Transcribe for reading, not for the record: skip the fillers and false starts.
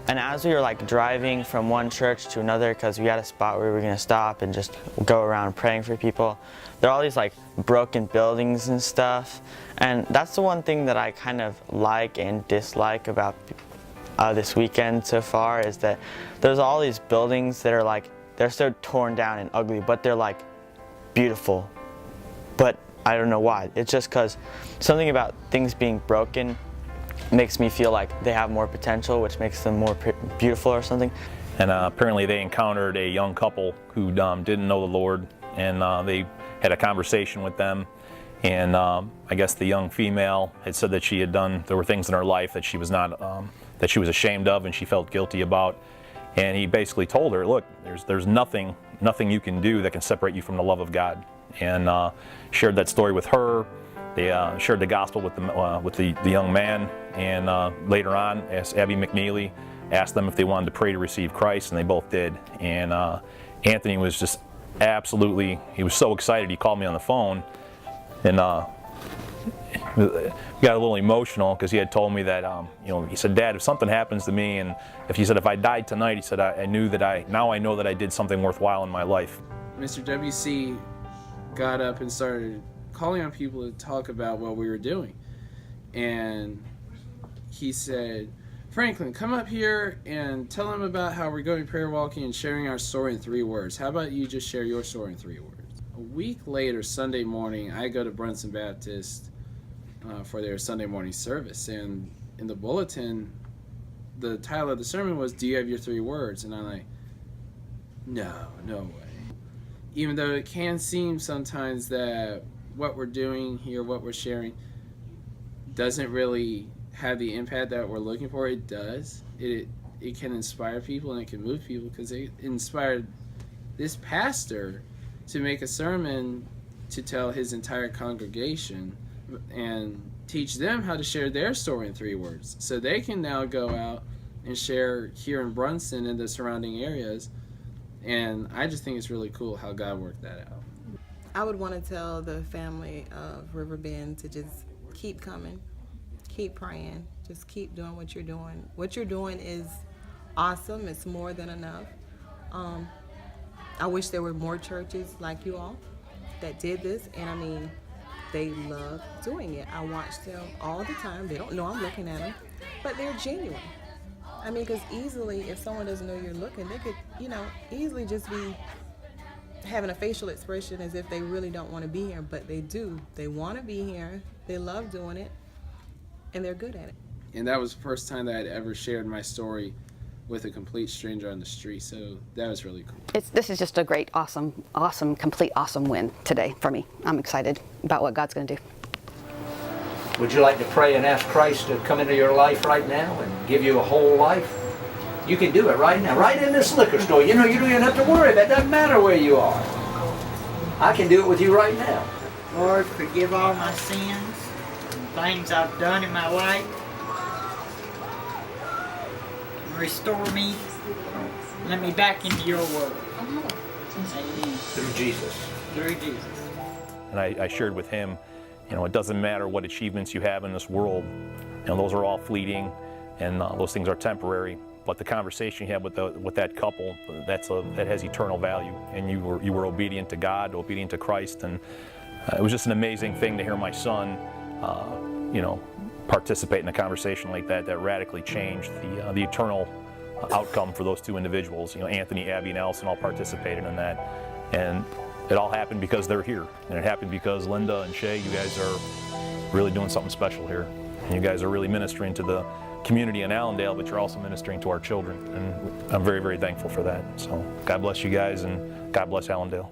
And as we were like driving from one church to another, because we had a spot where we were going to stop and just go around praying for people, there are all these like broken buildings and stuff. And that's the one thing that I kind of like and dislike about this weekend so far, is that there's all these buildings that are like, they're so torn down and ugly, but they're like beautiful. But I don't know why. It's just because something about things being broken makes me feel like they have more potential, which makes them more beautiful or something. And apparently they encountered a young couple who didn't know the Lord, and they had a conversation with them. And I guess the young female had said that she had there were things in her life that she was not, that she was ashamed of and she felt guilty about. And he basically told her, look, there's nothing you can do that can separate you from the love of God. And shared that story with her. They shared the gospel with the young man, and later on, Abby McNeely asked them if they wanted to pray to receive Christ, and they both did. And Anthony was just absolutely, he was so excited. He called me on the phone, and we got a little emotional because he had told me that, he said, Dad, if something happens to me, and if I died tonight, he said, I know that I did something worthwhile in my life. Mr. WC got up and started calling on people to talk about what we were doing. And he said, Franklin, come up here and tell them about how we're going prayer walking and sharing our story in 3 words. How about you just share your story in 3 words? A week later, Sunday morning, I go to Brunson Baptist for their Sunday morning service. And in the bulletin, the title of the sermon was, do you have your 3 words? And I'm like, no way. Even though it can seem sometimes that what we're doing here, what we're sharing, doesn't really have the impact that we're looking for, it does. It can inspire people and it can move people, because it inspired this pastor to make a sermon to tell his entire congregation and teach them how to share their story in 3 words. So they can now go out and share here in Brunson and the surrounding areas. And I just think it's really cool how God worked that out. I would want to tell the family of Riverbend to just keep coming, keep praying, just keep doing what you're doing. What you're doing is awesome. It's more than enough. I wish there were more churches like you all that did this, and I mean, they love doing it. I watch them all the time. They don't know I'm looking at them, but they're genuine. I mean, because easily, if someone doesn't know you're looking, they could, easily just be having a facial expression as if they really don't want to be here, but they do. They want to be here. They love doing it, and they're good at it. And that was the first time that I'd ever shared my story with a complete stranger on the street, so that was really cool. This is just a great, awesome, complete awesome win today for me. I'm excited about what God's going to do. Would you like to pray and ask Christ to come into your life right now and give you a whole life? You can do it right now, right in this liquor store. You don't even have to worry. That doesn't matter where you are. I can do it with you right now. Lord, forgive all my sins, things I've done in my life. Restore me. Let me back into your world. Amen. Through Jesus. Through Jesus. And I shared with him, it doesn't matter what achievements you have in this world. Those are all fleeting, and those things are temporary. But the conversation you had with that couple, that has eternal value. And you were obedient to God, obedient to Christ, and it was just an amazing thing to hear my son, participate in a conversation like that radically changed the eternal outcome for those 2 individuals. Anthony, Abby, and Allison all participated in that, and it all happened because they're here, and it happened because Linda and Shay, you guys are really doing something special here, and you guys are really ministering to the community in Allendale, but you're also ministering to our children, and I'm very, very thankful for that. So God bless you guys, and God bless Allendale.